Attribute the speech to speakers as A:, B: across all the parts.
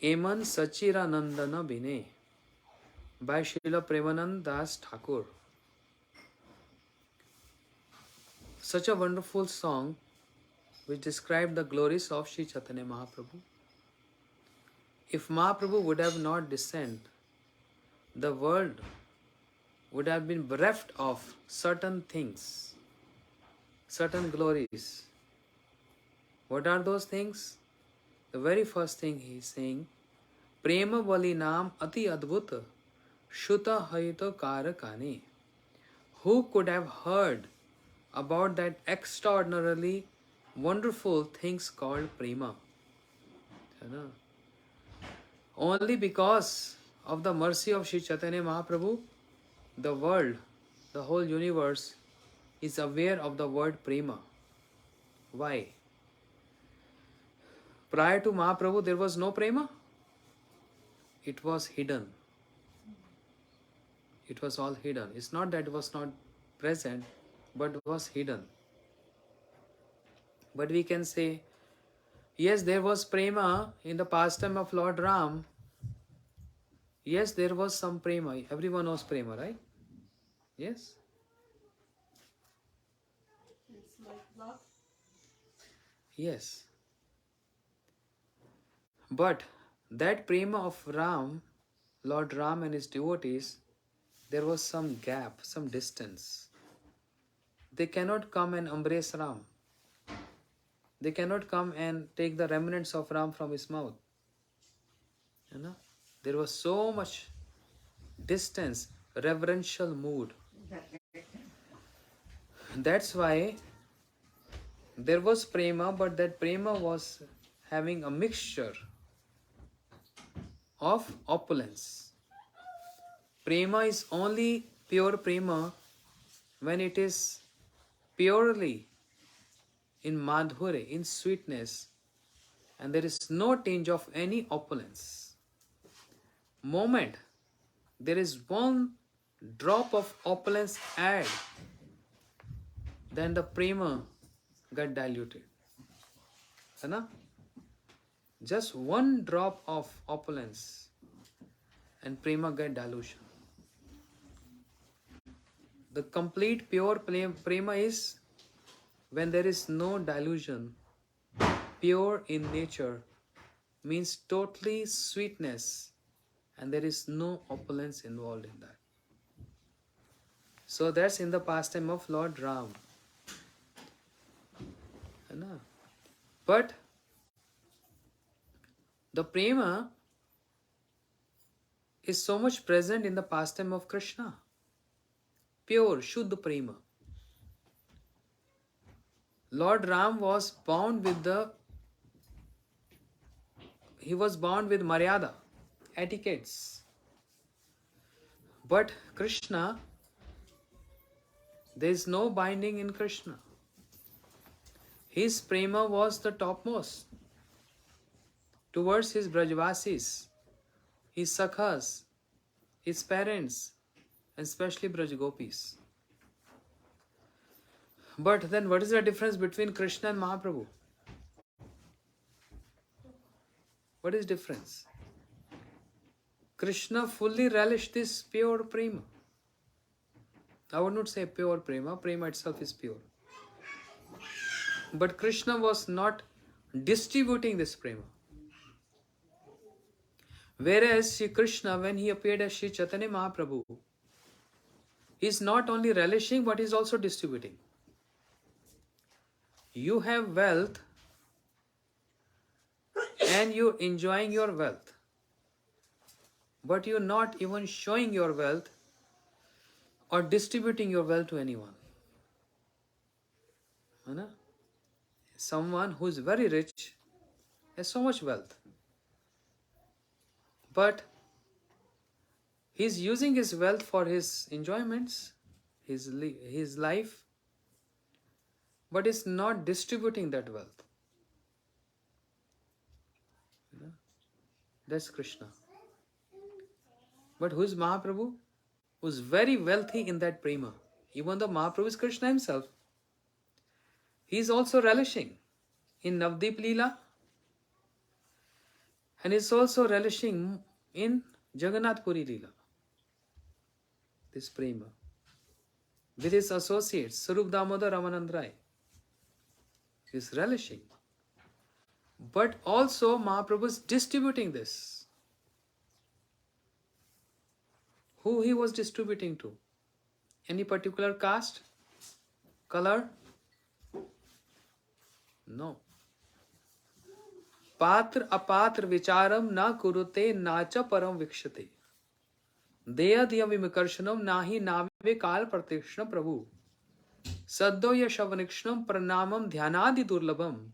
A: Eman Sachiranandana Bine by Srila Premanand Das Thakur. Such a wonderful song which described the glories of Sri Chaitanya Mahaprabhu. If Mahaprabhu would have not descended, the world would have been bereft of certain things, certain glories. What are those things? The very first thing he is saying, Prema Bali Naam Ati Adbhuta Shuta Hayito Karakane. Who could have heard about that extraordinarily wonderful things called prema? Only because of the mercy of Sri Chaitanya Mahaprabhu, the world, the whole universe is aware of the word prema. Why? Prior to Mahaprabhu, there was no prema. It was hidden. It was all hidden. It's not that it was not present, but it was hidden. But we can say, yes, there was prema in the pastime of Lord Ram. Yes, there was some prema. Everyone knows prema, right? Yes?
B: It's like love.
A: Yes. But that prema of Ram, Lord Ram and his devotees, there was some gap, some distance. They cannot come and embrace Ram. They cannot come and take the remnants of Ram from his mouth. You know? There was so much distance, reverential mood. That's why there was prema, but that prema was having a mixture of opulence. Prema is only pure prema when it is purely in madhurya, in sweetness, and there is no tinge of any opulence. Moment there is one drop of opulence add, then the prema got diluted. Right? Just one drop of opulence and prema get dilution. The complete pure prema is when there is no dilution, pure in nature, means totally sweetness, and there is no opulence involved in that. So that's in the pastime of Lord Ram. But the prema is so much present in the pastime of Krishna. Pure, Shuddha prema. Lord Ram was bound with Maryada, etiquettes. But Krishna, there is no binding in Krishna. His prema was the topmost towards his Brajvasis, his Sakhas, his parents, and especially Brajgopis. But then what is the difference between Krishna and Mahaprabhu? What is difference? Krishna fully relished this pure prema. I would not say pure prema. Prema itself is pure. But Krishna was not distributing this prema. Whereas Sri Krishna, when he appeared as Sri Chaitanya Mahaprabhu, he is not only relishing but he is also distributing. You have wealth and you're enjoying your wealth, but you're not even showing your wealth or distributing your wealth to anyone. Someone who is very rich has so much wealth, but he's using his wealth for his enjoyments, his life, but is not distributing that wealth. That's Krishna. But who is Mahaprabhu? Who's very wealthy in that prema. Even though Mahaprabhu is Krishna himself, he is also relishing in Navdeep Leela. And is also relishing in Jagannath Puri Leela, this prema, with his associates, Sarup Damodar Ramanand Rai. He is relishing. But also Mahaprabhu is distributing this. Who he was distributing to? Any particular caste? Color? No. Patra apatra vicharam na kurute nacha param vikshate. Deya diya vimakarshanam nahi nave kal pratikshna prabhu. Saddo yashavanikshnam pranamam dhyanadi durlabham.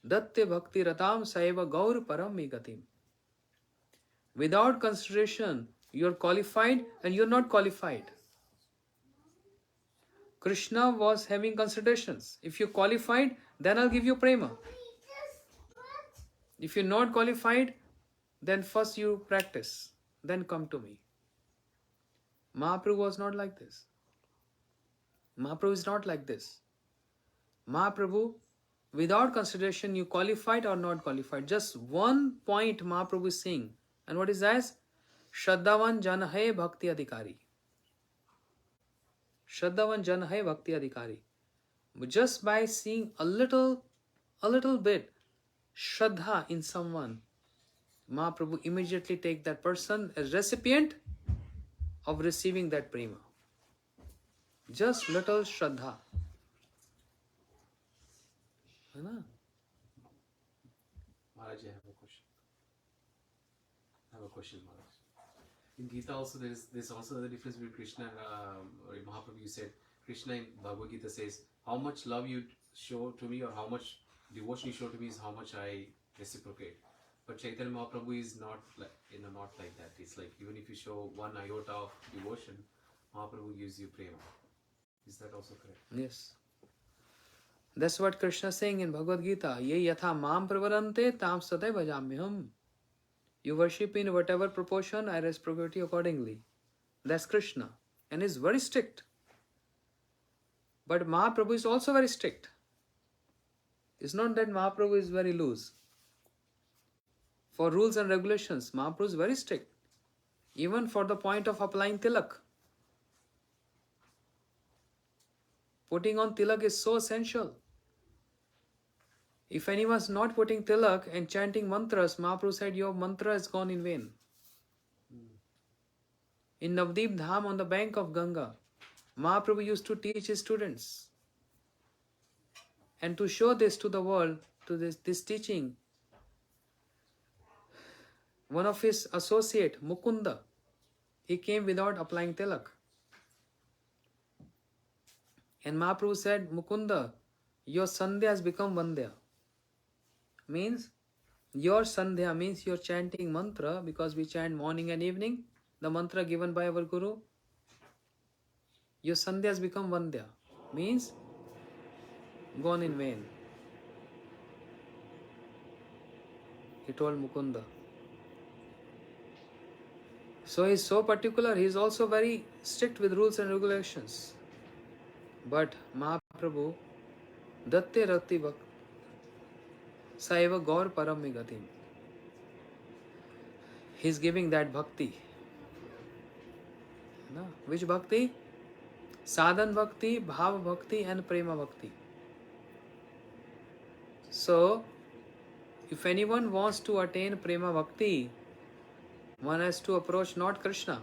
A: Datte bhakti ratam saiva gaur param megatim. Without consideration, you are qualified and you are not qualified. Krishna was having considerations. If you're qualified, then I'll give you prema. If you're not qualified, then first you practice, then come to me. Mahaprabhu was not like this. Mahaprabhu is not like this. Mahaprabhu, without consideration, you qualified or not qualified. Just one point Mahaprabhu is saying. And what is that? Shraddhavan jan hai bhakti adhikari. Shraddhavan jan hai bhakti adhikari. Just by seeing a little bit Shraddha in someone, Mahaprabhu immediately take that person as recipient of receiving that prema. Just little Shraddha. Maharaj,
C: I have a question, Maharaj. In Gita also there's also the difference between Krishna and Mahaprabhu. You said Krishna in Bhagavad Gita says, how much love you show to me or how much devotion you show to me is how much I reciprocate. But Chaitanya Mahaprabhu is not like not like that. It's like even if you show one iota of devotion, Mahaprabhu gives you prema. Is that also correct?
A: yes. That's what Krishna is saying in Bhagavad Gita. Ye yatha mam pravarante tam sadai bhajamyaham. You worship in whatever proportion, I reciprocate you accordingly. That's Krishna. And is very strict. But Mahaprabhu is also very strict. It's not that Mahaprabhu is very loose. For rules and regulations, Mahaprabhu is very strict. Even for the point of applying tilak. Putting on tilak is so essential. If anyone is not putting tilak and chanting mantras, Mahaprabhu said, your mantra has gone in vain. In Navdeep Dham on the bank of Ganga, Mahaprabhu used to teach his students. And to show this to the world, to this teaching, one of his associate, Mukunda, he came without applying tilak. And Mahaprabhu said, Mukunda, your sandhya has become vandya. Means, your sandhya means you're chanting mantra, because we chant morning and evening, the mantra given by our Guru. Your sandhya has become vandya. Means, gone in vain. He told Mukunda. So he's so particular, he's also very strict with rules and regulations. But Mahaprabhu, Datte Rakti Bhakti, Saiva Gaur Param Gatim. He's giving that bhakti. No? Which bhakti? Sadhan bhakti, bhav bhakti and prema bhakti. So, if anyone wants to attain prema bhakti, one has to approach not Krishna.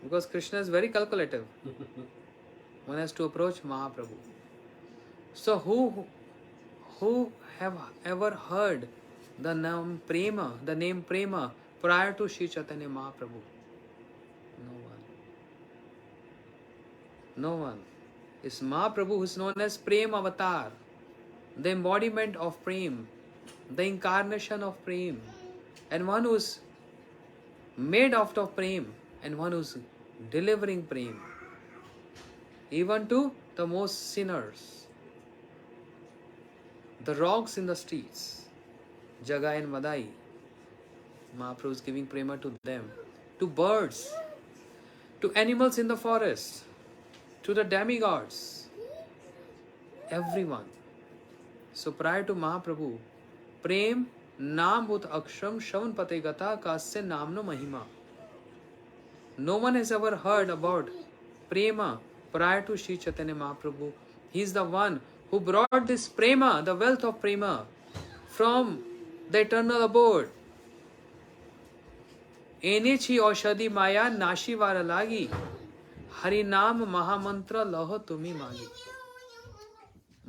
A: Because Krishna is very calculative. One has to approach Mahaprabhu. So who have ever heard the name Prema prior to Sri Chaitanya Mahaprabhu? No one. It's Mahaprabhu who is known as Prem Avatar, the embodiment of Prem, the incarnation of Prem, and one who's made out of Prem, and one who's delivering Prem, even to the most sinners. The rocks in the streets, Jagai and Madai, Mahaprabhu is giving prema to them, to birds, to animals in the forest, to the demigods, everyone. So prior to Mahaprabhu, Prem Nam Bhut Akshram Shavan Pate Gata Kasya Namno Mahima. No one has ever heard about Prema prior to Sri Chaitanya Mahaprabhu. He is the one who brought this Prema, the wealth of Prema, from the eternal abode. Enechi Aushadhi Maya Nashi Varalagi Harinam Mahamantra Laho Tumi Magi.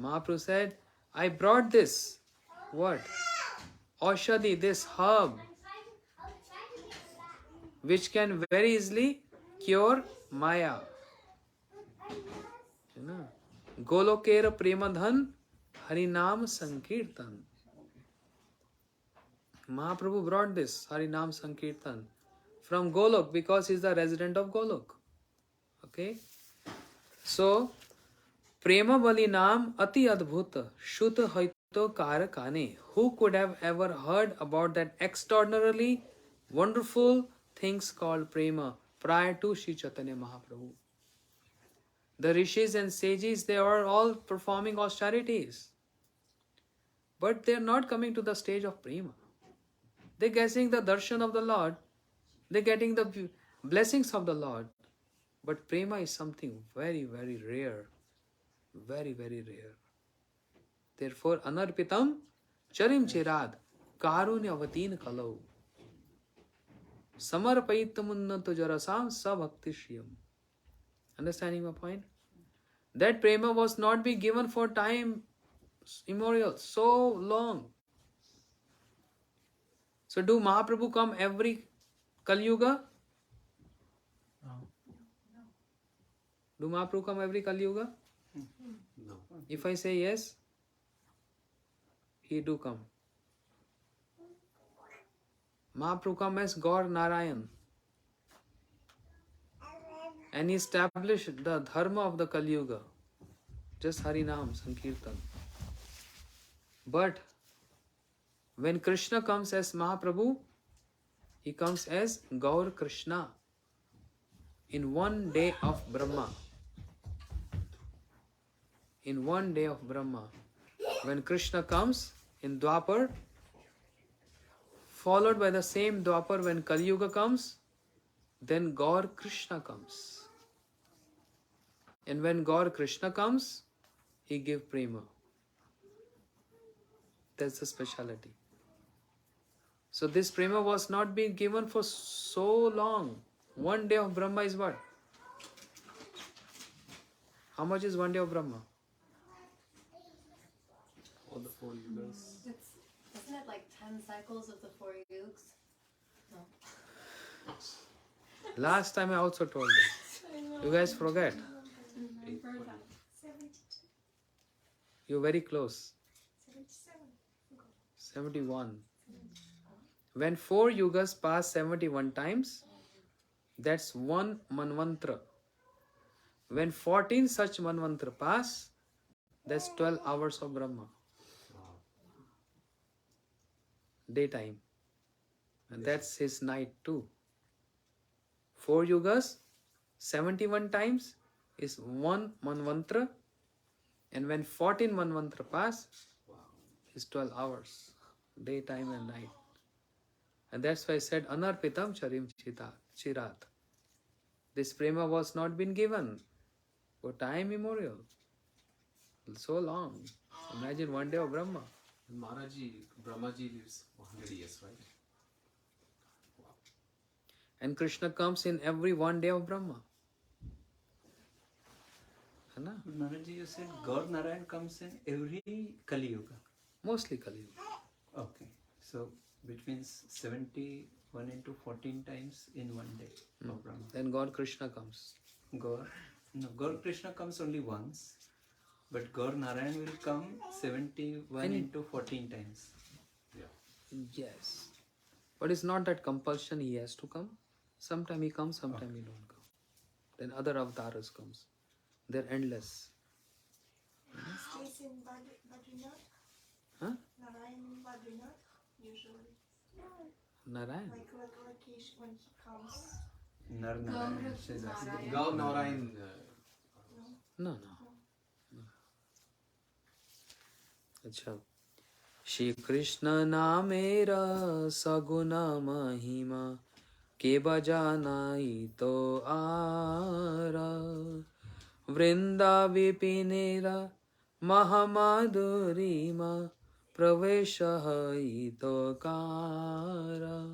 A: Mahaprabhu said, I brought this. What? Aushadhi, this herb, which can very easily cure Maya. Golokera Premadhan Harinam Sankirtan. Mahaprabhu brought this Harinam Sankirtan from Golok because he is the resident of Golok. Okay? So, Prema Bali Nam Ati Adbhuta Shuta Haito Karakane. Who could have ever heard about that extraordinarily wonderful things called Prema prior to Sri Chaitanya Mahaprabhu? The rishis and sages, they are all performing austerities. But they are not coming to the stage of Prema. They are getting the darshan of the Lord. They are getting the blessings of the Lord. But Prema is something very, very rare. Very, very rare. Therefore, Anarpitam Charim Chirad Karunyavatin Kalau Samarpaitamunnato Jarasam Sabhaktishriyam. Understanding my point? That Prema was not be given for time immemorial, so long. So do Mahaprabhu come every Kali Yuga? Do Mahaprabhu come every Kali Yuga?
C: No.
A: If I say yes, he do come. Mahaprabhu come as God Narayan. And he established the dharma of the Kali Yuga. Just Harinam, Sankirtan. But when Krishna comes as Mahaprabhu, he comes as Gaur Krishna in one day of Brahma. In one day of Brahma. When Krishna comes in Dwapar, followed by the same Dwapar when Kali Yuga comes, then Gaur Krishna comes. And when Gaur Krishna comes, he gives Prema. That's the speciality. So this Prema was not being given for so long. One day of Brahma is what? How much is one day of Brahma?
C: All the 4 yugas.
B: Isn't it like 10 cycles of the 4 yugs? No.
A: Last time I also told you. You guys forget.
B: Remember that.
D: 72.
A: You're very close.
D: 77.
A: 71. When 4 yugas pass 71 times, that's one manvantra. When 14 such manvantra pass, that's 12 hours of Brahma. Daytime. And that's his night too. 4 yugas, 71 times is one manvantra. And when 14 manvantra pass, is 12 hours. Daytime and night. And that's why I said, Anarpitam Charim Chirat. This Prema was not been given for time immemorial. So long. Imagine one day of Brahma.
C: And Maharaji, Brahmaji lives 100 years, right?
A: And Krishna comes in every one day of Brahma. Hai na?
E: Naraji, you said God Narayan comes in every Kali Yuga.
A: Mostly Kali Yuga.
E: Okay. So, which means 71 into 14 times in one day of Brahma.
A: Then God Krishna comes.
E: God Krishna comes only once. But God Narayan will come 71 into 14 times.
C: Yeah.
A: Yes. But it's not that compulsion he has to come. Sometime he comes, sometime he don't come. Then other avatars comes. They're endless.
D: Stays in Badrinath.
A: Huh?
D: Narayan in Badrinath, usually.
A: Narayan.
D: Like location when he comes.
E: Nar Narayan, she's asking.
C: Gaur Narayan.
A: No. Achha. Shri Krishna namera saguna mahima ke bajanai to ara vrinda vipinera mahamadurima pravesha to kara.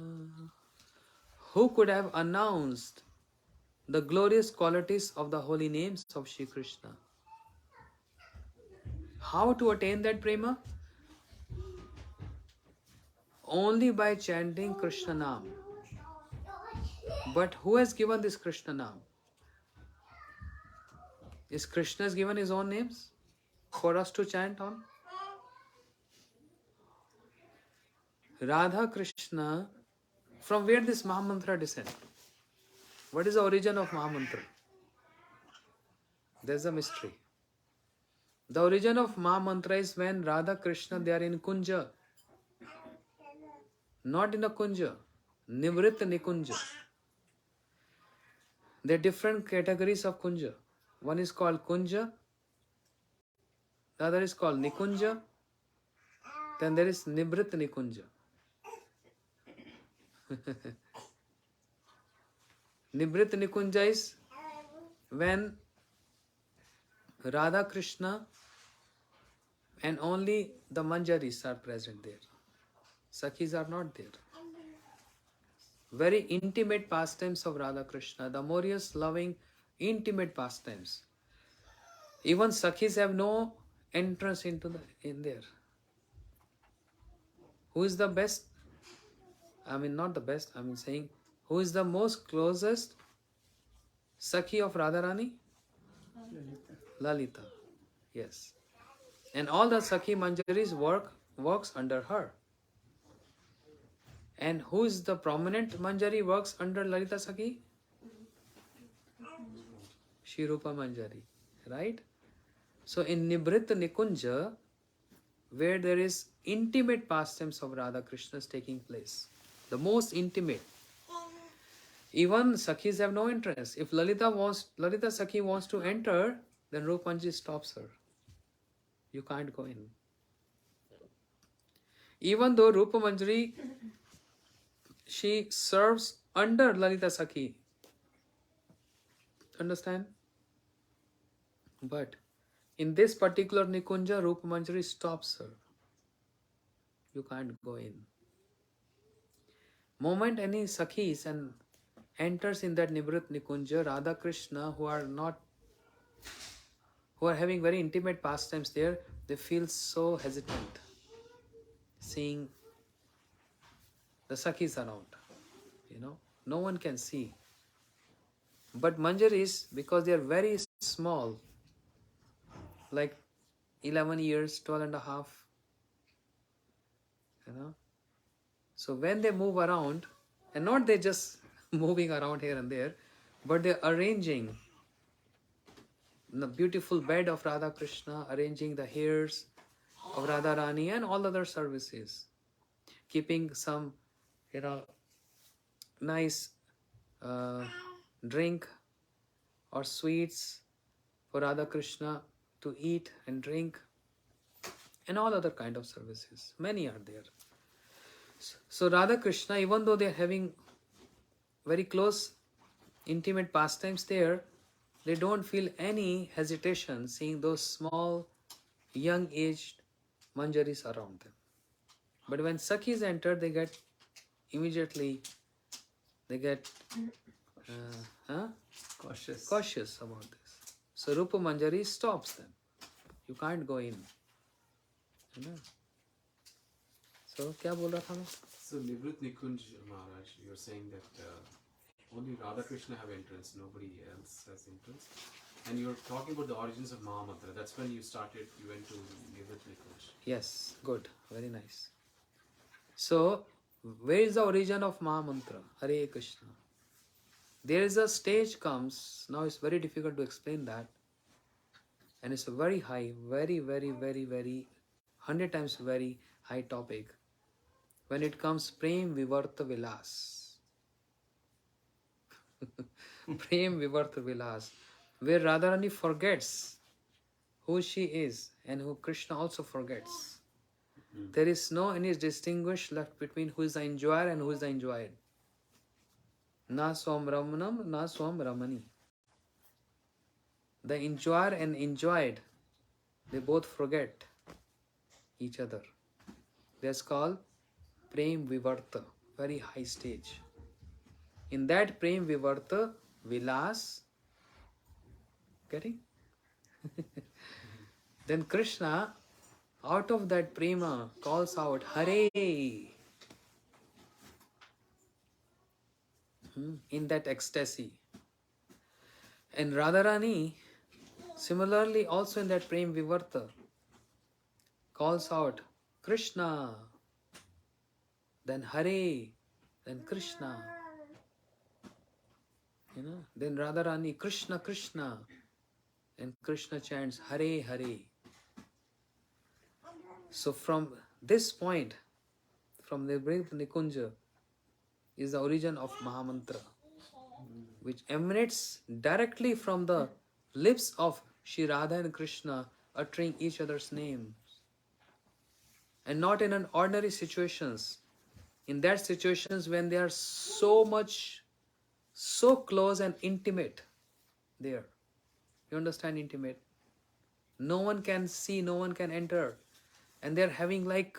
A: Who could have announced the glorious qualities of the holy names of Shri Krishna? How to attain that prema? Only by chanting Krishna Nam. But who has given this Krishna Nam? Is Krishna has given his own names for us to chant on? Radha Krishna, from where this Mahamantra descend? What is the origin of Mahamantra? There's a mystery. The origin of Mahamantra is when Radha Krishna, they are in Kunja. Not in a Kunja. Nivrit Nikunja. There are different categories of Kunja. One is called Kunja. The other is called Nikunja. Then there is Nivrit Nikunja. Nivrit Nikunja is when Radha Krishna and only the Manjaris are present there. Sakhis are not there. Very intimate pastimes of Radha Krishna, the glorious, loving, intimate pastimes. Even Sakhis have no entrance in there. Who is the best? I mean, not the best, I mean saying, who is the most closest Sakhi of Radharani? Lalita. Yes. And all the Sakhi Manjaris works under her. And who is the prominent Manjari works under Lalita Sakhi? Shri Rupa Manjari. Right? So in Nibrit Nikunja, where there is intimate pastimes of Radha Krishna's taking place, the most intimate, even Sakhis have no interest. If Lalita Sakhi wants to enter, then Rupa Manjari stops her. You can't go in. Even though Rupa Manjari, she serves under Lalita Sakhi. Understand? But in this particular Nikunja, Rupa Manjari stops her. You can't go in. Moment any Sakhis and enters in that Nivrit Nikunja, Radha Krishna, who are having very intimate pastimes there, they feel so hesitant seeing the Sakhis around. No one can see. But Manjaris, because they are very small, like 11 years, 12 and a half, so when they move around, and not they just moving around here and there, but they're arranging the beautiful bed of Radha Krishna, arranging the hairs of Radha Rani and all other services, keeping some, nice drink or sweets for Radha Krishna to eat and drink, and all other kind of services. Many are there. So Radha Krishna, even though they are having very close, intimate pastimes there, they don't feel any hesitation seeing those small, young-aged Manjaris around them. But when Sakhis enter, they get cautious about this. So Rupa Manjari stops them. You can't go in. So, क्या बोल रहा था मैं?
C: So Nivrit Nikunj Maharaj, you're saying that only Radha Krishna have entrance, nobody else has entrance. And you're talking about the origins of Mahamantra. That's when you went to Nivrit Nikunj.
A: Yes, good, very nice. So, where is the origin of Mahamantra? Hare Krishna. There is a stage comes, now it's very difficult to explain that. And it's a very high, very, very, very, very, 100 times very high topic. When it comes Prem Vivarta Vilas. Prem Vivarta Vilas. Where Radharani forgets who she is and who Krishna also forgets. There is no any distinguish left between who is the enjoyer and who is the enjoyed. Na swam ramanam, na swam ramani. The enjoyer and enjoyed, they both forget each other. That's called Prem Vivarta, very high stage. In that Prem Vivarta, Vilas, getting? Then Krishna, out of that prema, calls out, Hare! In that ecstasy. And Radharani, similarly, also in that Prem Vivarta, calls out, Krishna, then Hare, then Krishna. Then Radharani, Krishna, Krishna. And Krishna chants, Hare, Hare. So from this point, from the Nikunja, is the origin of Mahamantra, which emanates directly from the lips of Shri Radha and Krishna uttering each other's names. And not in an ordinary situations. In that situations when they are so much, so close and intimate there. You understand intimate? No one can see, no one can enter. And they're having like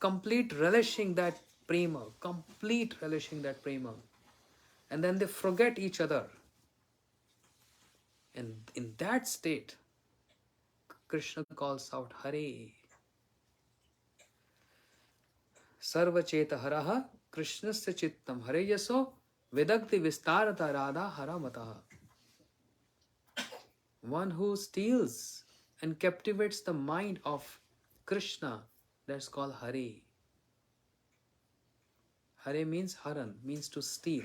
A: complete relishing that prema, complete relishing that prema. And then they forget each other. And in that state, Krishna calls out, Hare. Sarva cheta haraha Krishnasya chittam Hare yaso Vedakti vistarata radha haramataha. One who steals and captivates the mind of Krishna, that's called Hare. Hare means haran, means to steal.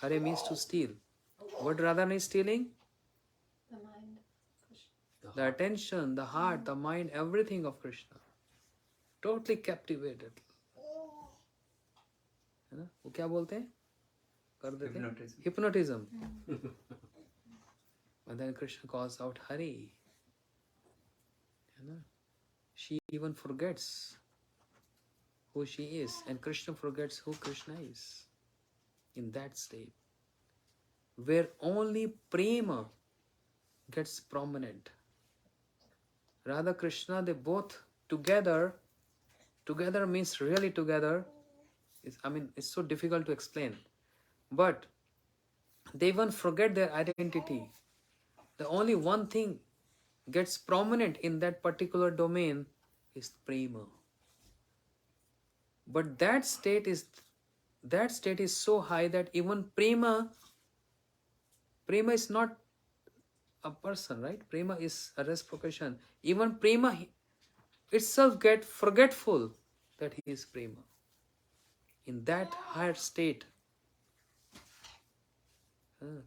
A: Hare means to steal. What Radharani is stealing?
B: The mind. Krishna.
A: The attention, the heart, the mind, everything of Krishna. Totally captivated. है ना? वो क्या बोलते हैं? कर देते हैं? Hypnotism. And then Krishna calls out Hari. She even forgets who she is, and Krishna forgets who Krishna is. In that state, where only prema gets prominent. Radha Krishna, they both together means really together. It's so difficult to explain. But they even forget their identity. The only one thing gets prominent in that particular domain is prema. But that state is so high that even prema is not a person, right? Prema is a reciprocation. Even prema itself get forgetful that he is prema. In that higher state,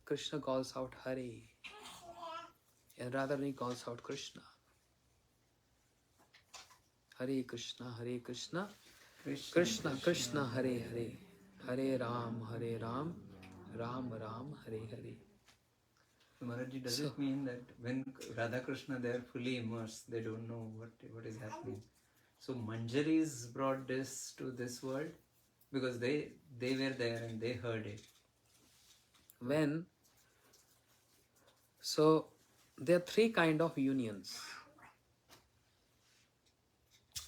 A: Krishna calls out Hare, and Radharani calls out Krishna. Hare Krishna, Krishna Krishna, Hare Hare, Hare Ram, Ram Ram, Hare Hare.
E: So Maharaj, does it mean that when Radha Krishna they are fully immersed, they don't know what is happening? So Manjaris brought this to this world because they were there and they heard it.
A: So there are three kind of unions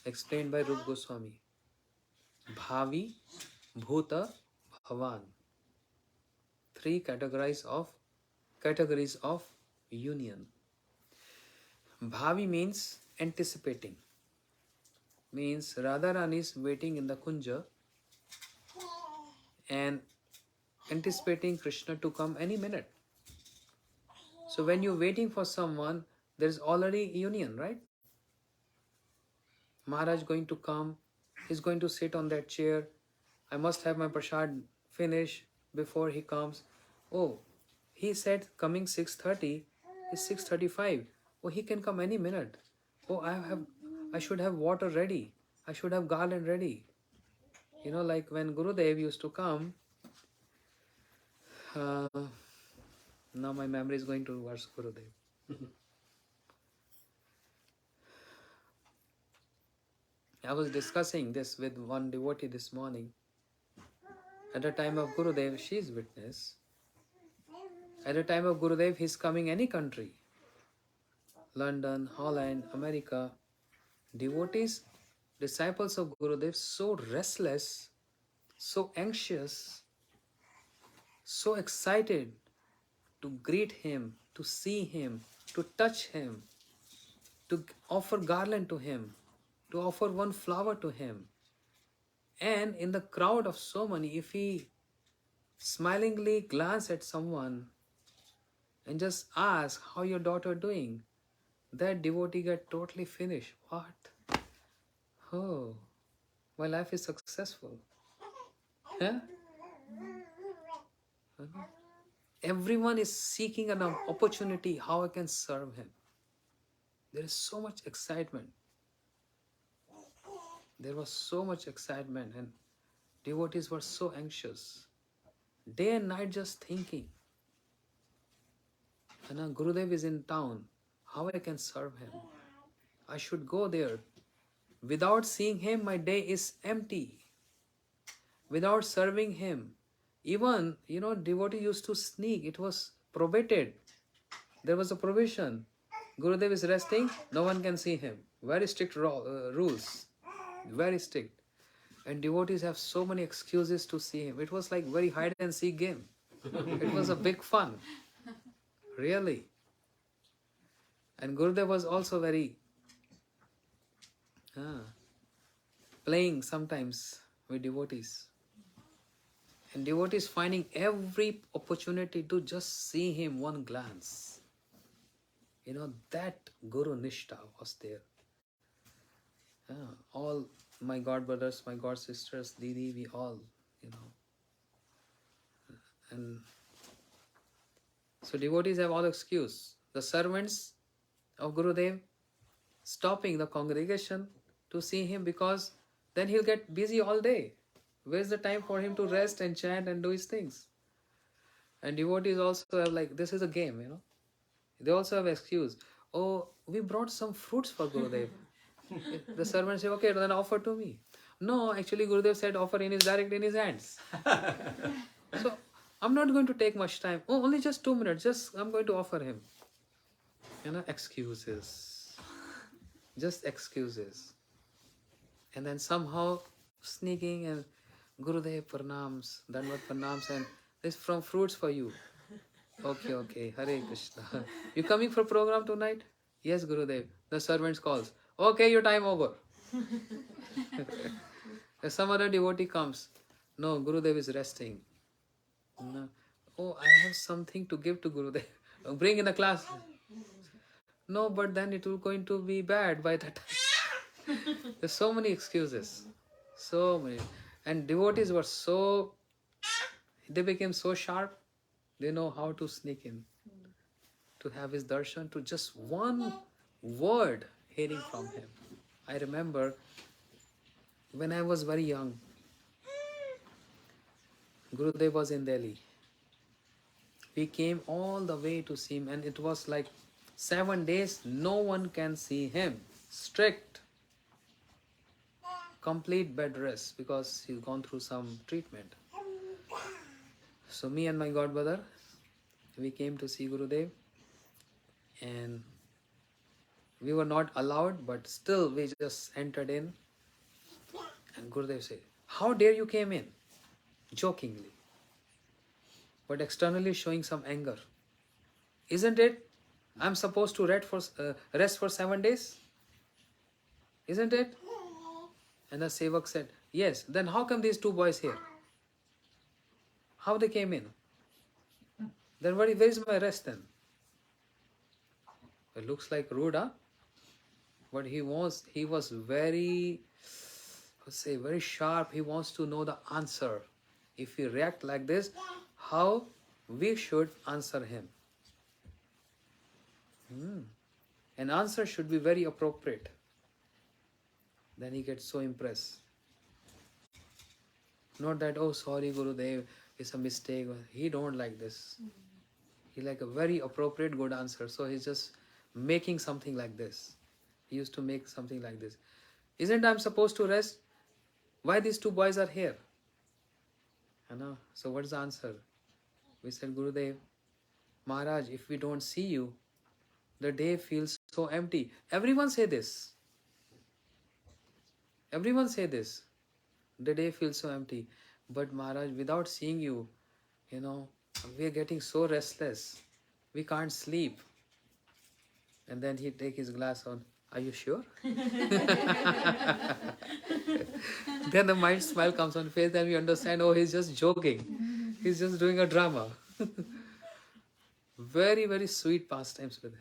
A: explained by Rupa Goswami. Bhavi, Bhuta, Bhavan. Three categories of union. Bhavi means anticipating. Means Radharani is waiting in the Kunja and anticipating Krishna to come any minute. So when you're waiting for someone, there's already union, right? Maharaj going to come, he's going to sit on that chair. I must have my prasad finish before he comes. Oh, he said coming 6:30, it's 6:35. Oh, he can come any minute. Oh, I should have water ready. I should have garland ready. Like when Gurudev used to come, now my memory is going towards Gurudev. I was discussing this with one devotee this morning. At the time of Gurudev, she is witness. At the time of Gurudev, he's coming any country. London, Holland, America. Devotees, disciples of Gurudev, so restless, so anxious, so excited to greet him, to see him, to touch him, to offer garland to him, to offer one flower to him. And in the crowd of so many, if he smilingly glance at someone and just ask, how your daughter doing? That devotee get totally finished. What? Oh, my life is successful. Yeah? Everyone is seeking an opportunity how I can serve him. There is so much excitement. There was so much excitement and devotees were so anxious. Day and night just thinking. And now Gurudev is in town. How I can serve him? I should go there. Without seeing him, my day is empty. Without serving him. Even, devotee used to sneak. It was prohibited. There was a provision. Gurudev is resting, no one can see him. Very strict rules. Very strict. And devotees have so many excuses to see him. It was like very hide and seek game. It was a big fun. Really. And Gurudev was also very playing sometimes with devotees. And devotees finding every opportunity to just see him one glance. That Guru Nishta was there. All my God brothers, my God sisters, Didi, we all, And so devotees have all excuse. The servants of Gurudev stopping the congregation to see him because then he'll get busy all day. Where's the time for him to rest and chant and do his things? And devotees also have like, this is a game, They also have excuse. Oh, we brought some fruits for Gurudev. The servant say, okay, then offer to me. No, actually Gurudev said offer direct in his hands. So I'm not going to take much time. Oh, only just 2 minutes. I'm going to offer him. Excuses. Just excuses. And then somehow sneaking and Gurudev pranams, Danvat pranams, and this from fruits for you. Okay, Hare Krishna. You coming for program tonight? Yes, Gurudev. The servant calls. Okay, your time over. Some other devotee comes. No, Gurudev is resting. No. Oh, I have something to give to Gurudev. Bring in the class. No, but then it will going to be bad by that time. There's so many excuses. So many. And devotees were they became so sharp. They know how to sneak in. To have his darshan, to just one word hearing from him. I remember when I was very young, Gurudev was in Delhi. We came all the way to see him and it was like 7 days, no one can see him. Strict. Complete bed rest because he's gone through some treatment. So me and my godbrother, we came to see Gurudev and we were not allowed, but still we just entered in. And Gurudev said, how dare you came in? Jokingly. But externally showing some anger. Isn't it? I'm supposed to rest for 7 days? Isn't it? And the sevak said, yes. Then how come these 2 boys here? How they came in? Then where is my rest then? It looks like rude, huh? But he was very, very sharp. He wants to know the answer. If we react like this, how we should answer him. An answer should be very appropriate. Then he gets so impressed. Not that, oh, sorry, Gurudev, it's a mistake. He don't like this. He like a very appropriate, good answer. So he's just making something like this. He used to make something like this. Isn't I'm supposed to rest? Why these two boys are here? So what's the answer? We said, Gurudev, Maharaj, if we don't see you, the day feels so empty. Everyone say this. Everyone say this. The day feels so empty. But Maharaj, without seeing you, we are getting so restless. We can't sleep. And then he take his glass on. Are you sure? Then the mind smile comes on face and we understand, oh, he's just joking. He's just doing a drama. Very, very sweet pastimes with him.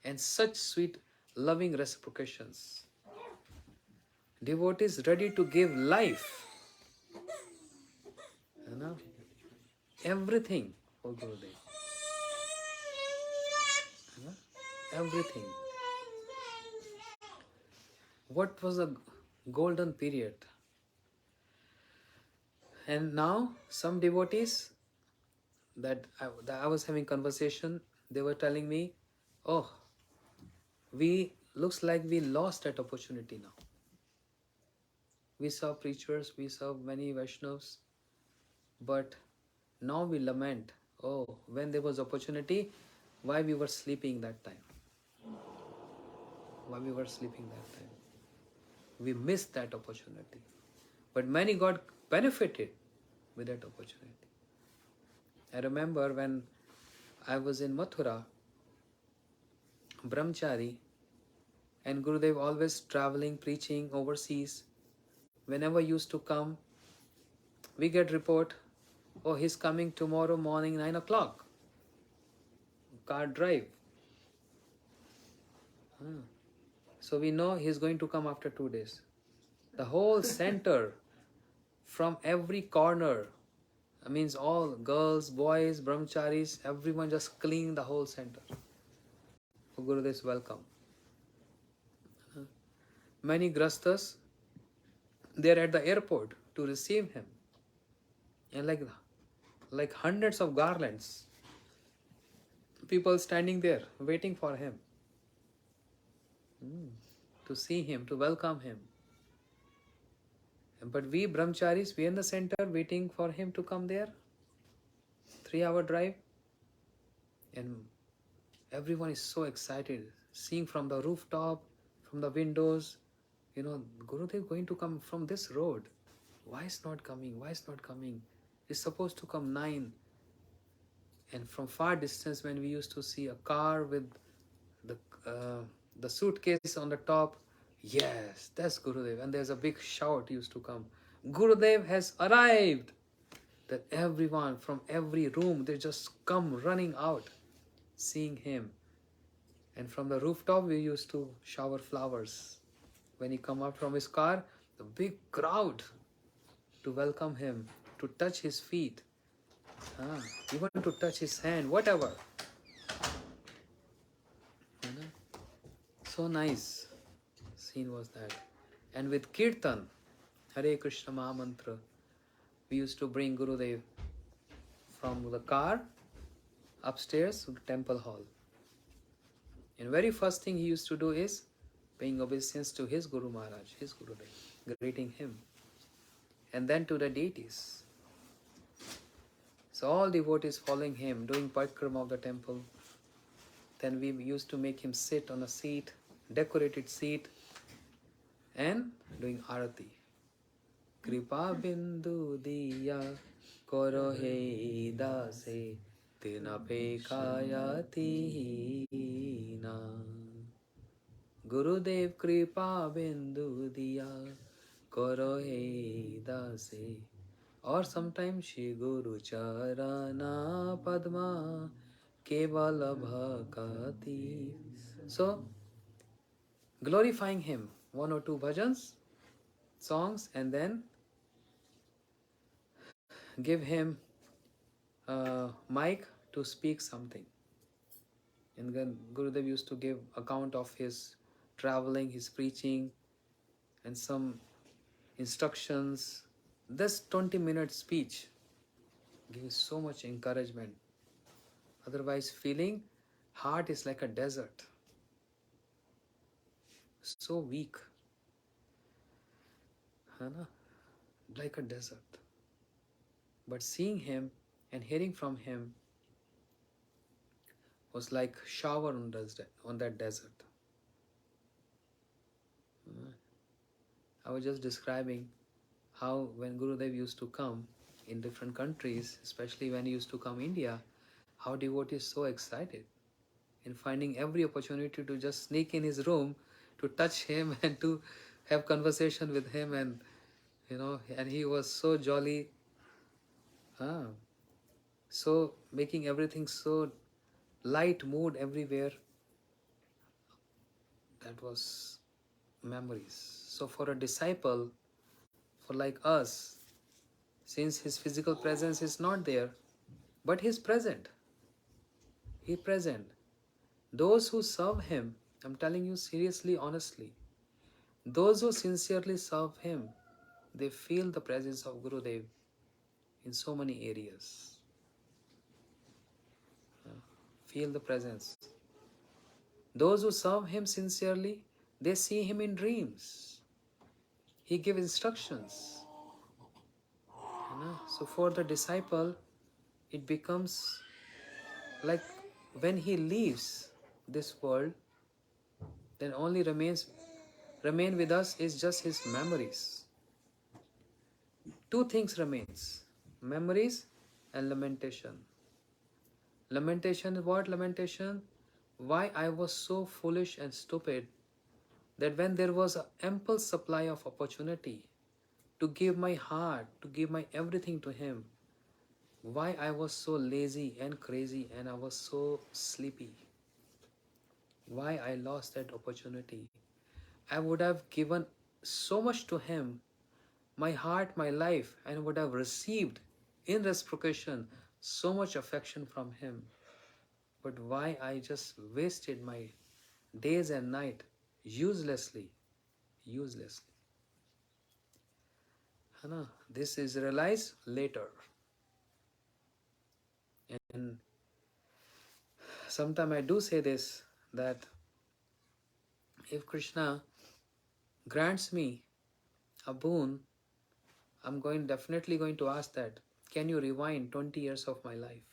A: And such sweet, loving reciprocations. Devotees ready to give life. Everything for Gurudev. Everything. What was the golden period? And now some devotees that I was having conversation, they were telling me, oh, looks like we lost that opportunity now. We saw preachers, we saw many Vaishnavas, but now we lament, oh, when there was opportunity, why we were sleeping that time. Why we were sleeping that time. We missed that opportunity. But many got benefited with that opportunity. I remember when I was in Mathura, Brahmachari, and Gurudev always traveling, preaching overseas. Whenever used to come, we get report, oh, he's coming tomorrow morning 9 o'clock. Car drive. So we know he's going to come after 2 days. The whole center, from every corner, means all girls, boys, brahmacharis, everyone just clean the whole center. For Gurudev's welcome. Many grastas, they're at the airport to receive him. And like hundreds of garlands. People standing there, waiting for him. To see him, to welcome him. But we brahmacharis, we in the center waiting for him to come there. 3-hour drive. And everyone is so excited, seeing from the rooftop, from the windows, Gurudev going to come from this road. Why is not coming? Why is not coming? It's supposed to come 9. And from far distance, when we used to see a car with the suitcase on the top, yes, that's Gurudev. And there's a big shout used to come, Gurudev has arrived. That everyone from every room, they just come running out, seeing him. And from the rooftop, we used to shower flowers. When he come out from his car, the big crowd to welcome him, to touch his feet, even to touch his hand, whatever. So nice scene was that. And with Kirtan, Hare Krishna Maha Mantra, we used to bring Gurudev from the car upstairs to the temple hall. And very first thing he used to do is paying obeisance to his Guru Maharaj, his Gurudev, greeting him. And then to the deities. So all devotees following him, doing parikrama of the temple. Then we used to make him sit on a seat, decorated seat, and doing arati. Kripa bindu diya karo he dase tina pekayati na. Gurudev kripa bindu diya karo he dase. Or sometimes Shri Guru Charana Padma Kevala Bhakati. So, glorifying him, 1 or 2 bhajans, songs, and then give him a mic to speak something. And then Gurudev used to give account of his traveling, his preaching, and some instructions. This 20-minute speech gives so much encouragement. Otherwise, feeling heart is like a desert. So weak. है ना, like a desert. But seeing him and hearing from him was like shower on that desert. I was just describing how when Gurudev used to come in different countries, especially when he used to come India, how devotees so excited in finding every opportunity to just sneak in his room, to touch him and to have conversation with him, and and he was so jolly, so making everything so light mood everywhere. That was memories. So for a disciple, for like us, since his physical presence is not there, but he's present. He present. Those who serve him, I'm telling you seriously, honestly, those who sincerely serve him, they feel the presence of Gurudev in so many areas. Feel the presence. Those who serve him sincerely, they see him in dreams. He gives instructions. So for the disciple, it becomes like when he leaves this world, then only remain with us is just his memories. Two things remains: memories and lamentation. Lamentation is what? Lamentation, why I was so foolish and stupid that when there was an ample supply of opportunity to give my heart, to give my everything to him, why I was so lazy and crazy and I was so sleepy. Why I lost that opportunity. I would have given so much to him, my heart, my life, and would have received in reciprocation so much affection from him. But why I just wasted my days and night uselessly. This is realized later. And sometimes I do say this, that if Krishna grants me a boon, I'm definitely going to ask that, can you rewind 20 years of my life?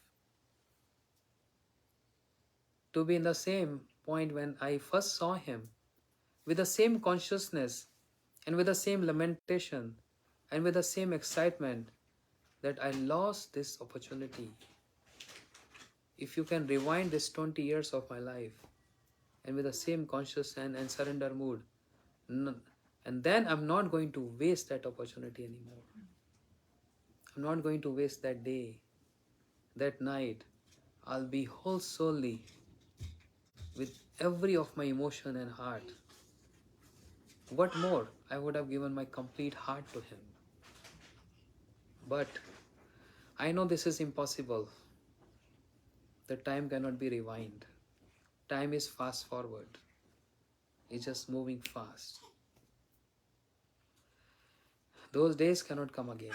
A: To be in the same point when I first saw him, with the same consciousness and with the same lamentation and with the same excitement that I lost this opportunity. If you can rewind this 20 years of my life and with the same conscious and surrender mood, and then I'm not going to waste that opportunity anymore. I'm not going to waste that day, that night. I'll be whole soully with every of my emotion and heart. What more? I would have given my complete heart to him. But I know this is impossible. The time cannot be rewind. Time is fast forward. It's just moving fast. Those days cannot come again.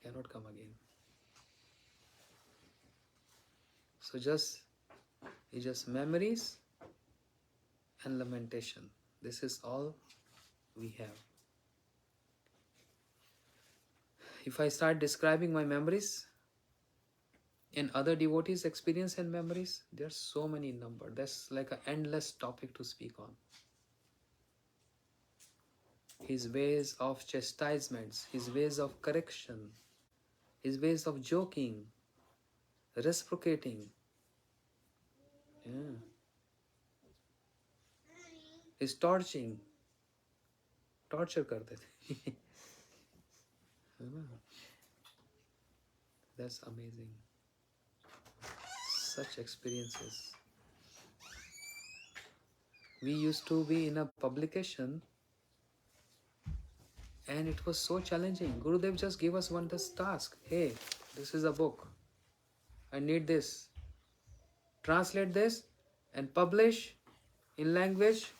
A: Cannot come again. So it's just memories and lamentation. This is all we have. If I start describing my memories and other devotees' experience and memories, there's so many number. That's like an endless topic to speak on. His ways of chastisements, his ways of correction, his ways of joking, reciprocating. His torture करते थे. That's amazing. Such experiences. We used to be in a publication and it was so challenging. Gurudev just gave us this task. Hey, this is a book. I need this. Translate this and publish in language,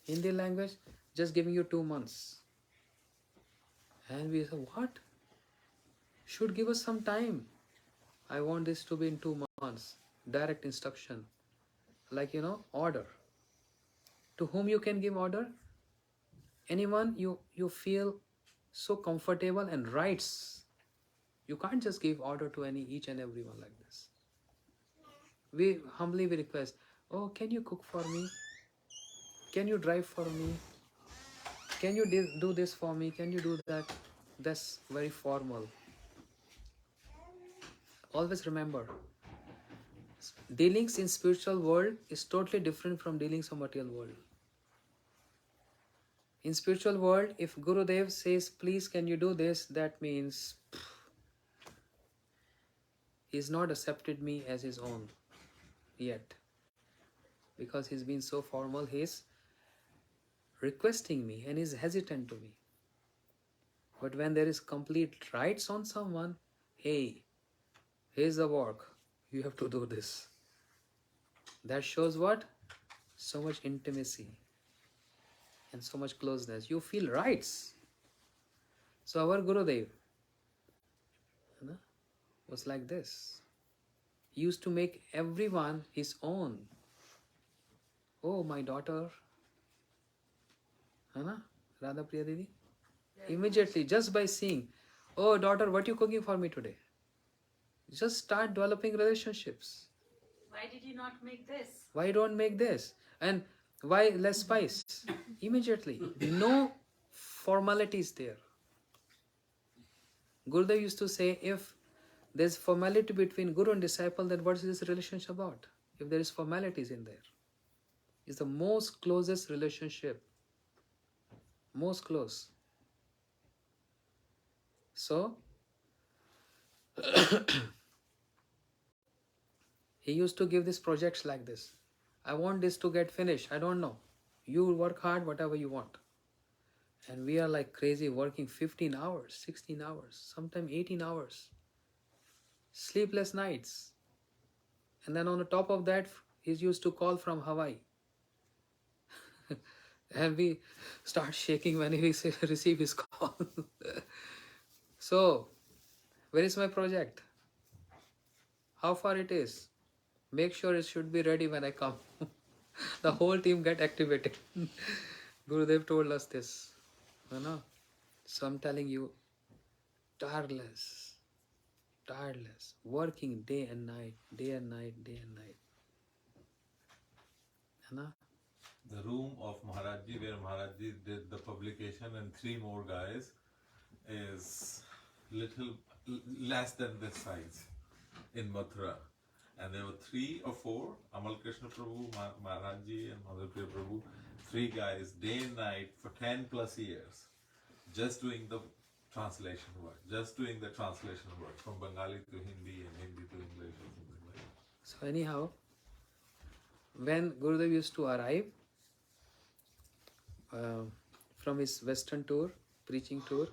A: Hindi language, just giving you 2 months. And we said, what? Should give us some time. I want this to be in 2 months. Direct instruction. Like, order. To whom you can give order? anyone you feel so comfortable and rights. You can't just give order to each and everyone like this. We humbly we request, oh, can you cook for me? Can you drive for me? Can you do this for me? Can you do that? That's very formal. Always remember, dealings in spiritual world is totally different from dealings in material world. In spiritual world, if Gurudev says, please can you do this, that means he's not accepted me as his own yet. Because he's been so formal, he's requesting me and is hesitant to me. But when there is complete rights on someone, hey, here's the work, you have to do this. That shows what? So much intimacy and so much closeness. You feel rights. So our Gurudev was like this. He used to make everyone his own. Oh, my daughter, Radha Priya Didi. Immediately, just by seeing, oh daughter, what are you cooking for me today? Just start developing relationships.
F: Why did you not make this?
A: Why don't make this? And why less spice? Immediately. No formalities there. Gurudev used to say, if there's formality between Guru and disciple, then what is this relationship about? If there is formalities in there. It's the most closest relationship. Most close. So, he used to give these projects like this. I want this to get finished. I don't know. You work hard, whatever you want. And we are like crazy working 15 hours, 16 hours, sometimes 18 hours. Sleepless nights. And then on the top of that, he's used to call from Hawaii. And we start shaking when we receive his call. So, where is my project? How far it is? Make sure it should be ready when I come. The whole team get activated. Gurudev told us this. So I'm telling you, tireless, working day and night, day and night, day and night.
G: The room of Maharajji, where Maharajji did the publication, and 3 more guys, is less than this size in Mathura. And there were 3 or 4, Amal Krishna Prabhu, Maharajji and Madhurya Prabhu, 3 guys, day and night for 10 plus years, just doing the translation work, from Bengali to Hindi and Hindi to English or something like that.
A: So anyhow, when Gurudev used to arrive from his Western tour, preaching tour,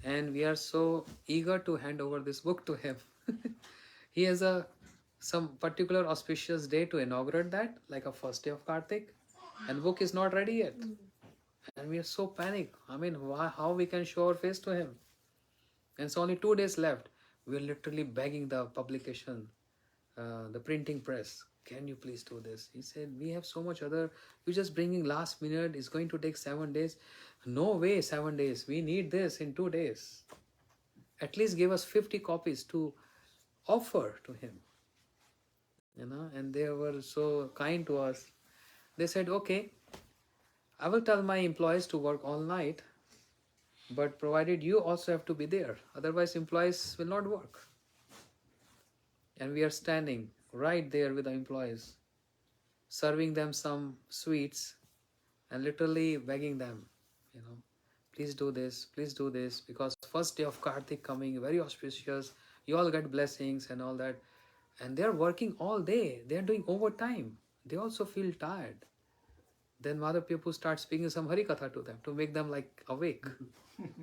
A: and we are so eager to hand over this book to him. He has some particular auspicious day to inaugurate that, like a first day of Kartik, and book is not ready yet. And we are so panicked. I mean, how we can show our face to him? And it's only 2 days left. We are literally begging the publication, the printing press, can you please do this? He said, we have so much other, you're just bringing last minute, it's going to take 7 days. No way 7 days, we need this in 2 days. At least give us 50 copies to offer to him. And they were so kind to us. They said, okay, I will tell my employees to work all night, but provided you also have to be there, otherwise employees will not work. And we are standing right there with the employees, serving them some sweets and literally begging them, please do this, because first day of Kartik coming, very auspicious, you all get blessings and all that. And they are working all day, they are doing overtime, they also feel tired. Then Mother Pipu starts speaking some Harikatha to them to make them like awake,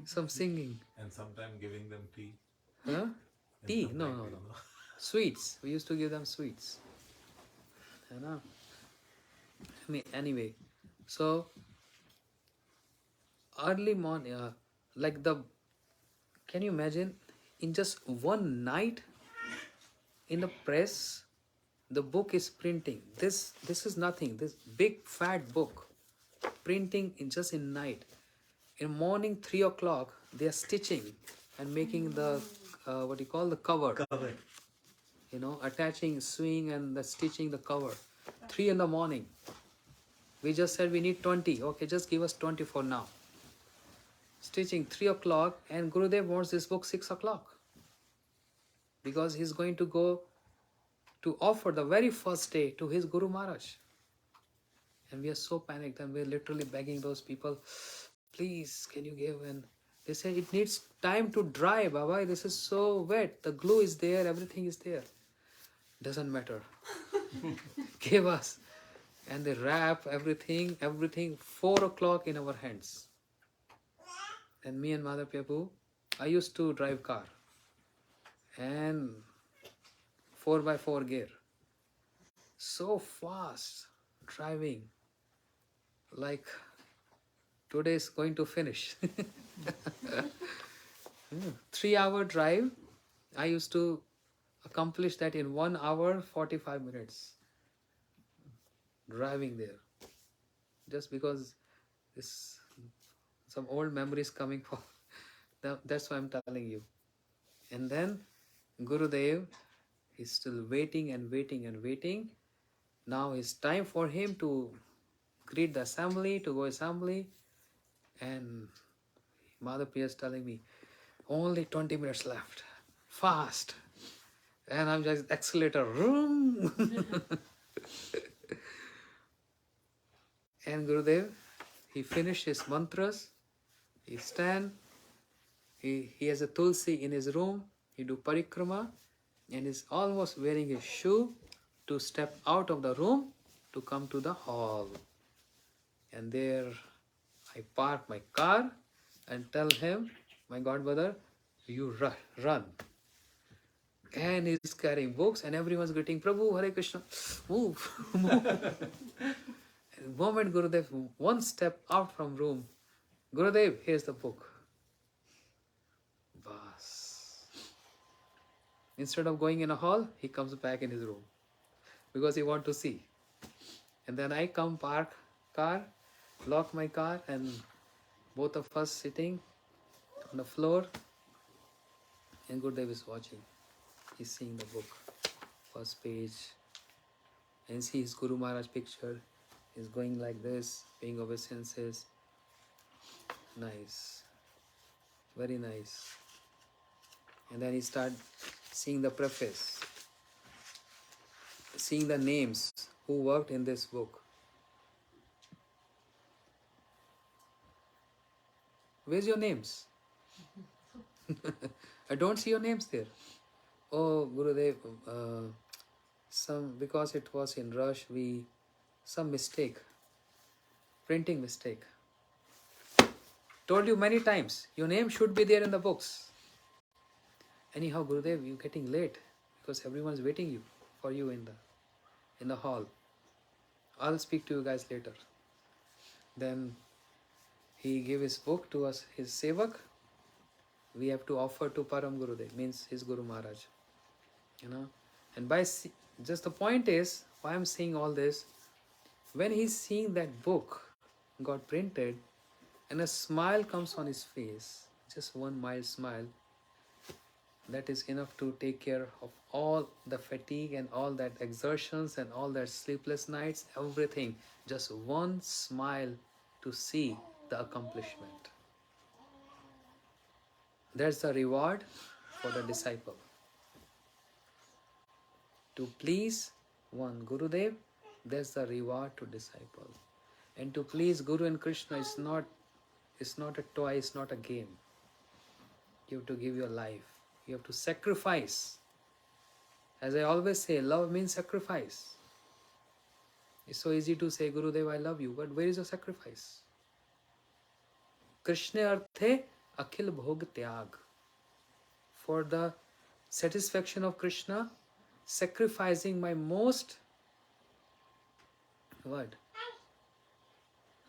A: some singing.
G: And sometimes giving them tea.
A: Huh? Tea? No. Sweets. We used to give them sweets. Anyway, so early morning, can you imagine, in just one night in the press, the book is printing. This is nothing. This big fat book printing in just in night. In morning 3 o'clock, they are stitching and making the what you call the cover.
E: Cover.
A: You know, attaching, sewing, and the stitching the cover. 3 in the morning. We just said we need 20. Okay, just give us 20 for now. Stitching 3 o'clock, and Gurudev wants this book 6 o'clock. Because he's going to go to offer the very first day to his Guru Maharaj. And we are so panicked, and we're literally begging those people, please, can you give? And they say, it needs time to dry, Baba. This is so wet. The glue is there, everything is there. Doesn't matter. Give us. And they wrap everything, 4 o'clock in our hands. And me and Mother Prabhu, I used to drive car. And 4x4 gear. So fast driving. Like today is going to finish. 3-hour drive. I used to accomplish that in 1 hour 45 minutes. Driving there. Just because this some old memories coming for. That's why I'm telling you. And then Gurudev is still waiting and waiting and waiting. Now it's time for him to greet the assembly, to go assembly. And Madhapriya is telling me, only 20 minutes left. Fast. And I'm just accelerator. Vroom. And Gurudev, he finished his mantras. He stand. He has a tulsi in his room. He do parikrama. And is almost wearing his shoe to step out of the room to come to the hall. And there I park my car and tell him, my godbrother, you run. And he's carrying books and everyone's greeting, Prabhu, Hare Krishna, move, move. And the moment Gurudev one step out from room, Gurudev, here's the book. Bas. Instead of going in a hall, he comes back in his room because he want to see. And then I come, park car, lock my car, and both of us sitting on the floor, and Gurudev is watching. He's seeing the book, first page, and see his Guru Maharaj picture. He's going like this, paying obeisances. Nice, very nice. And then he start seeing the preface, seeing the names who worked in this book. Where's your names? I don't see your names there. Oh, Gurudev, because it was in rush, some mistake, printing mistake. Told you many times, your name should be there in the books. Anyhow, Gurudev, you're getting late because everyone's waiting for you in the hall. I'll speak to you guys later. Then he gave his book to us, his sevak. We have to offer to Param Gurudev, means his Guru Maharaj. You know, and just the point is, why I'm saying all this, when he's seeing that book got printed and a smile comes on his face, just one mild smile, that is enough to take care of all the fatigue and all that exertions and all that sleepless nights, everything. Just one smile to see the accomplishment. That's the reward for the disciple. To please one Gurudev, that's the reward to disciple. And to please Guru and Krishna is not a toy, it's not a game. You have to give your life. You have to sacrifice. As I always say, love means sacrifice. It's so easy to say, Gurudev, I love you, but where is your sacrifice? Krishna arthe akhil bhog tyag. For the satisfaction of Krishna, sacrificing my most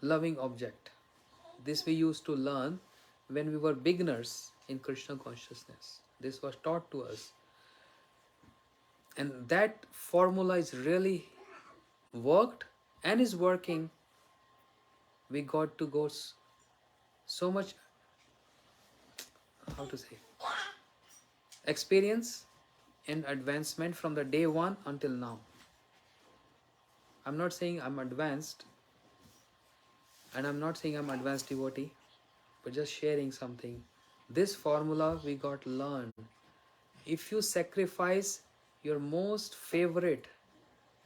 A: loving object. This we used to learn when we were beginners in Krishna consciousness. This was taught to us. And that formula is really worked and is working we got to go so much, how to say, experience and advancement from the day one until now. I'm not saying I'm advanced, and I'm not saying I'm advanced devotee, but just sharing something. This formula we got learned. If you sacrifice your most favorite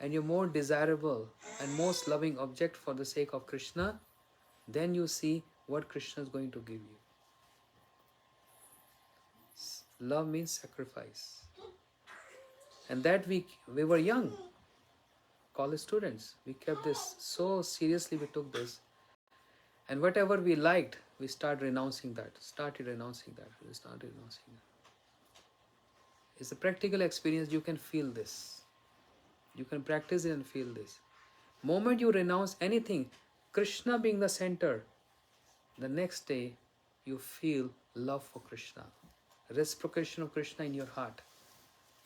A: and your more desirable and most loving object for the sake of Krishna, then you see what Krishna is going to give you. Love means sacrifice. And that we were young, college students. We kept this so seriously, we took this. And whatever we liked, we started renouncing that. It's a practical experience. You can feel this. You can practice it and feel this. Moment you renounce anything, Krishna being the center, the next day you feel love for Krishna, reciprocation of Krishna in your heart.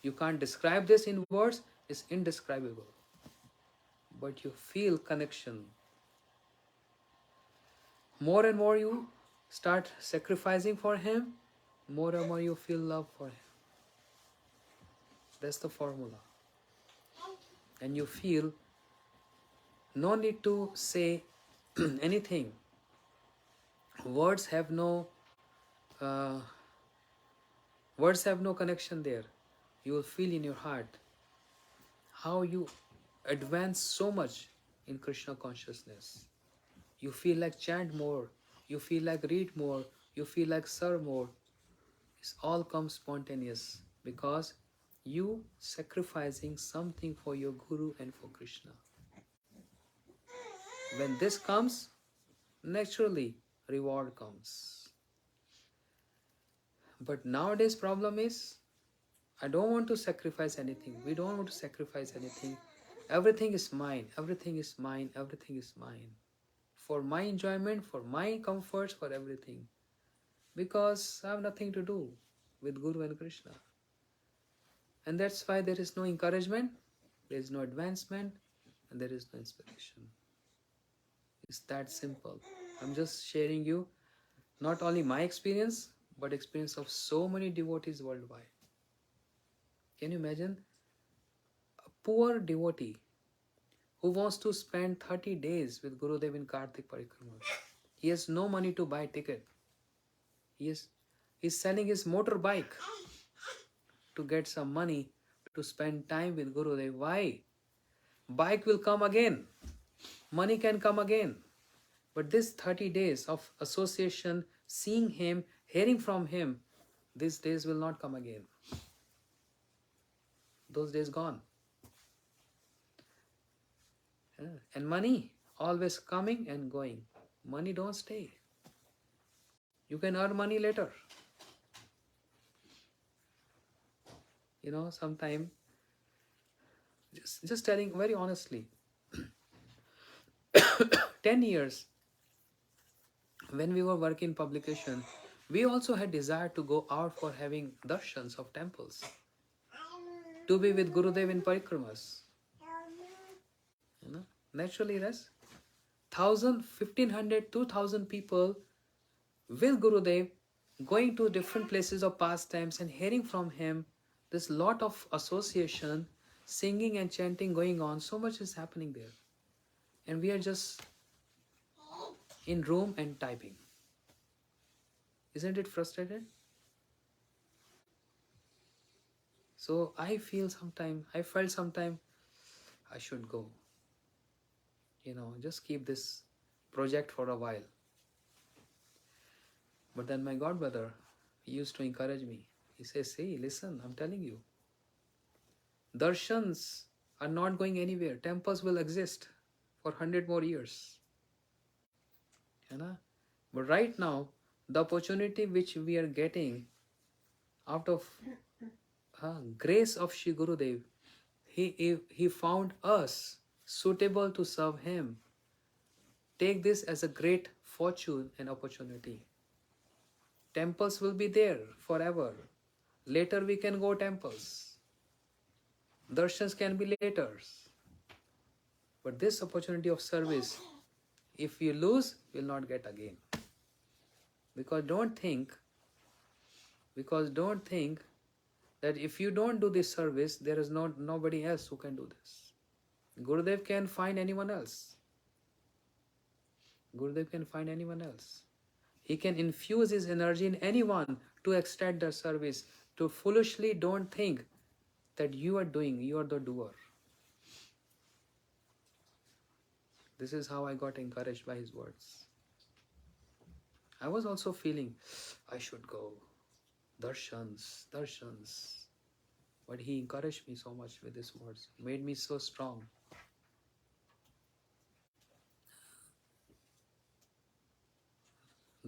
A: You can't describe this in words, it's indescribable. But you feel connection. More and more you start sacrificing for him, more and more you feel love for him. That's the formula. And you feel no need to say anything. Words have no connection there. You will feel in your heart how you advance so much in Krishna consciousness. You feel like chant more, you feel like read more, you feel like serve more. This all comes spontaneous because you sacrificing something for your Guru and for Krishna. When this comes, naturally reward comes. But nowadays problem is, I don't want to sacrifice anything. We don't want to sacrifice anything. Everything is mine. Everything is mine. Everything is mine. For my enjoyment, for my comforts, for everything. Because I have nothing to do with Guru and Krishna. And that's why there is no encouragement, there is no advancement, and there is no inspiration. It's that simple. I'm just sharing you not only my experience, but experience of so many devotees worldwide. Can you imagine? A poor devotee who wants to spend 30 days with Gurudev in Kartik Parikrama. He has no money to buy ticket. He's selling his motorbike to get some money to spend time with Gurudev. Why? Bike will come again. Money can come again. But this 30 days of association, seeing him, hearing from him, these days will not come again. Those days gone. And money always coming and going. Money don't stay. You can earn money later. You know, sometime, just telling very honestly, 10 years, when we were working in publication, we also had desire to go out for having darshans of temples, to be with Gurudev in parikramas. You know, naturally, yes, 1,000, 1,500, 2,000 people with Gurudev going to different places of pastimes and hearing from him. There's a lot of association, singing and chanting going on. So much is happening there. And we are just in room and typing. Isn't it frustrated? So I felt sometime I should go. You know, just keep this project for a while. But then my godbrother, he used to encourage me. He says, hey, listen, I'm telling you. Darshans are not going anywhere. Temples will exist for 100 more years. You know? But right now, the opportunity which we are getting out of grace of Shri Gurudev, he found us suitable to serve him. Take this as a great fortune and opportunity. Temples will be there forever. Later we can go temples. Darshans can be later. But this opportunity of service, If you lose, you'll not get again. Because don't think that if you don't do this service, there is nobody else who can do this. Gurudev can find anyone else. Gurudev can find anyone else. He can infuse his energy in anyone to extend their service. To foolishly don't think that you are the doer. This is how I got encouraged by his words. I was also feeling I should go. Darshans. But he encouraged me so much with his words, made me so strong.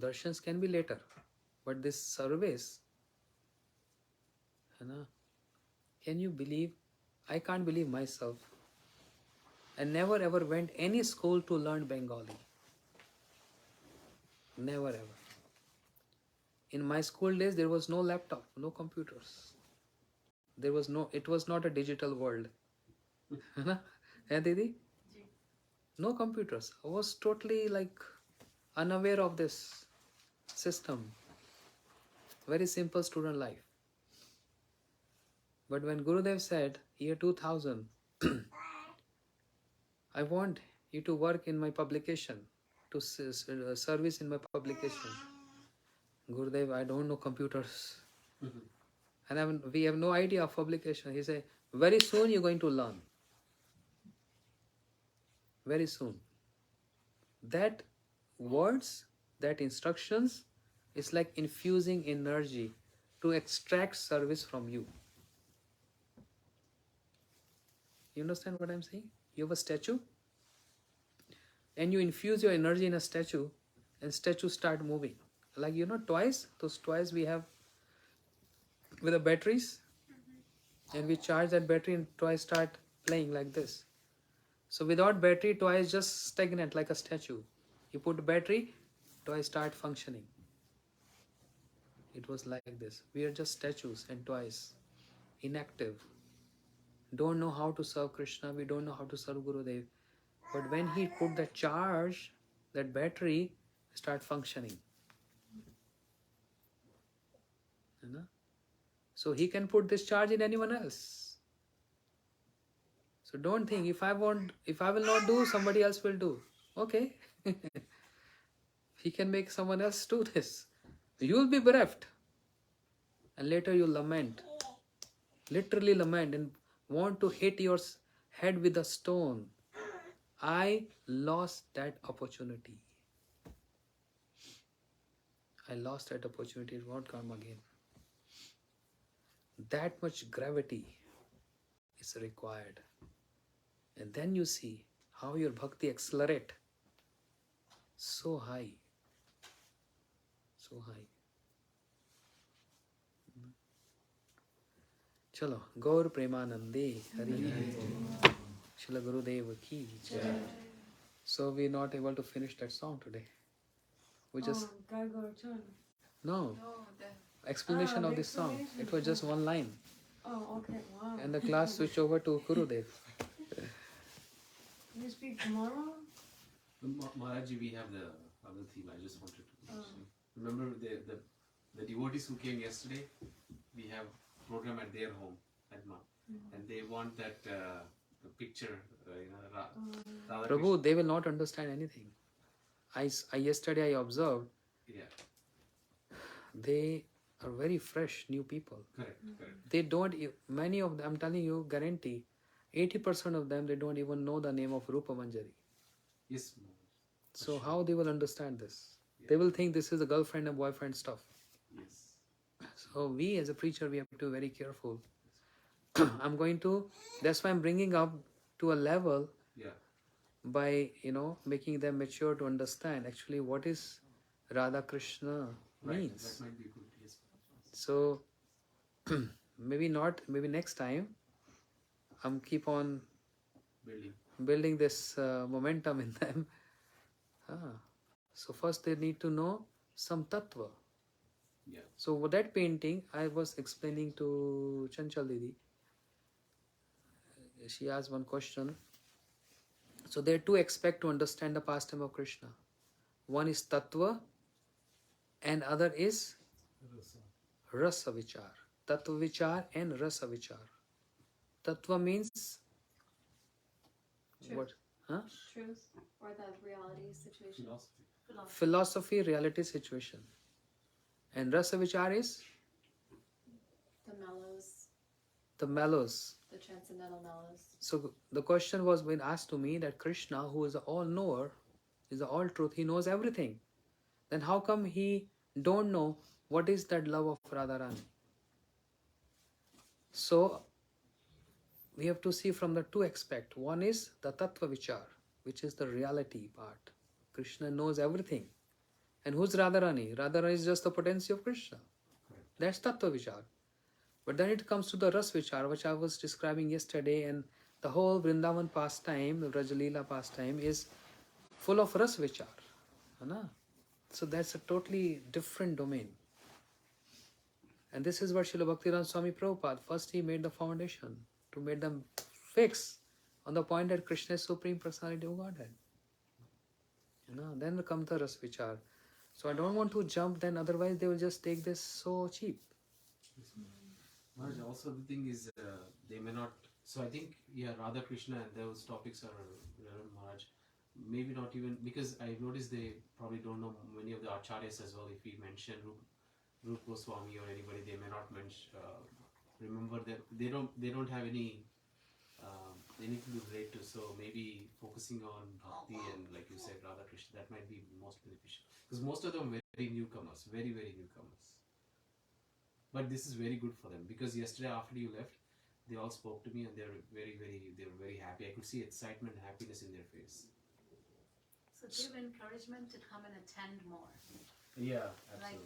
A: Darshans can be later, but this service, can you believe? I can't believe myself. I never ever went any school to learn Bengali. Never ever. In my school days, there was no laptop, no computers. It was not a digital world. Eh, Didi? No computers. I was totally unaware of this system. Very simple student life. But when Gurudev said, year 2000, I want you to work in my publication, to service in my publication. Gurudev, I don't know computers. And we have no idea of publication. He said, very soon you're going to learn. Very soon. That words, that instructions is like infusing energy to extract service from you. You understand what I'm saying? You have a statue and you infuse your energy in a statue and statue start moving. Like, toys, those toys we have with the batteries, and we charge that battery and toys start playing like this. So without battery, toy is just stagnant like a statue. You put battery, toys start functioning. It was like this. We are just statues and toys, inactive. Don't know how to serve Krishna, we don't know how to serve Gurudev. But when he put that charge, that battery start functioning. So he can put this charge in anyone else. So don't think, if I will not do, somebody else will do. Okay. He can make someone else do this. You will be bereft. And later you lament. Literally lament and want to hit your head with a stone. I lost that opportunity. I lost that opportunity. It won't come again. That much gravity is required. And then you see how your bhakti accelerate so high. So high. Chalo, Gaur Premanande, Hari Hari. Shila Gurudev ki jai. So we're not able to finish that song today. We just
F: gotta go turn.
A: no explanation of this song. It was just one line.
F: Oh, okay, wow.
A: And the class switched over to Gurudev.
F: You speak tomorrow?
C: Maharaji, we have the other theme. I just wanted to mention. Remember the devotees who came yesterday? We have program at their home at Ma, and they want that the picture. Radha
A: Prabhu, they will not understand anything. Yesterday I observed.
C: Yeah.
A: They are very fresh, new people.
C: Correct.
A: They don't, many of them, I'm telling you, guarantee, 80% of them, they don't even know the name of Rupa Manjari.
C: Yes.
A: So how they will understand this? Yeah. They will think this is a girlfriend and boyfriend stuff.
C: Yes.
A: So we as a preacher, we have to be very careful. That's why I'm bringing up to a level by, making them mature to understand actually what is Radha Krishna means.
C: That might be good. Yes.
A: So maybe next time I'm keep on building this momentum in them. So first they need to know some tattva.
C: Yeah.
A: So with that painting, I was explaining to Chanchal Didi. She asked one question. So there are two aspects to understand the pastime of Krishna. One is Tattva and other is Rasa Vichar. Tattva Vichar and Rasa Vichar. Tattva means
B: Truth.
A: what? Huh?
B: Truth or the reality situation.
C: Philosophy.
A: Philosophy, reality, situation. And Rasa Vichar is
B: The mellows,
A: the mellows.
B: the transcendental mellows.
A: So the question was been asked to me that Krishna, who is the all-knower, is the all-truth, he knows everything. Then how come he don't know what is that love of Radharani? So we have to see from the two aspects. One is the Tattva Vichar, which is the reality part. Krishna knows everything. And who's Radharani? Radharani is just the potency of Krishna. That's Tattva Vichar. But then it comes to the Ras Vichar, which I was describing yesterday, and the whole Vrindavan pastime, the Rajalila pastime, is full of Ras Vichar. So that's a totally different domain. And this is what Srila Bhaktivedanta Swami Prabhupada, first he made the foundation to make them fix on the point that Krishna is Supreme Personality of Godhead. Then comes the Ras Vichar. So I don't want to jump, then otherwise they will just take this so cheap.
C: Maharaj, also the thing is, they may not. So I think, Radha Krishna and those topics are relevant, Maharaj. Maybe not even, because I've noticed they probably don't know many of the acharyas as well. If we mention Rup Goswami or anybody, they may not remember that they don't have any anything to relate to. So maybe focusing on bhakti and, like you said, Radha Krishna, that might be most beneficial. Because most of them are very newcomers, very newcomers. But this is very good for them, because yesterday after you left, they all spoke to me and they were very happy. I could see excitement and happiness in their face.
H: So give encouragement to come and attend more.
C: Yeah,
H: Like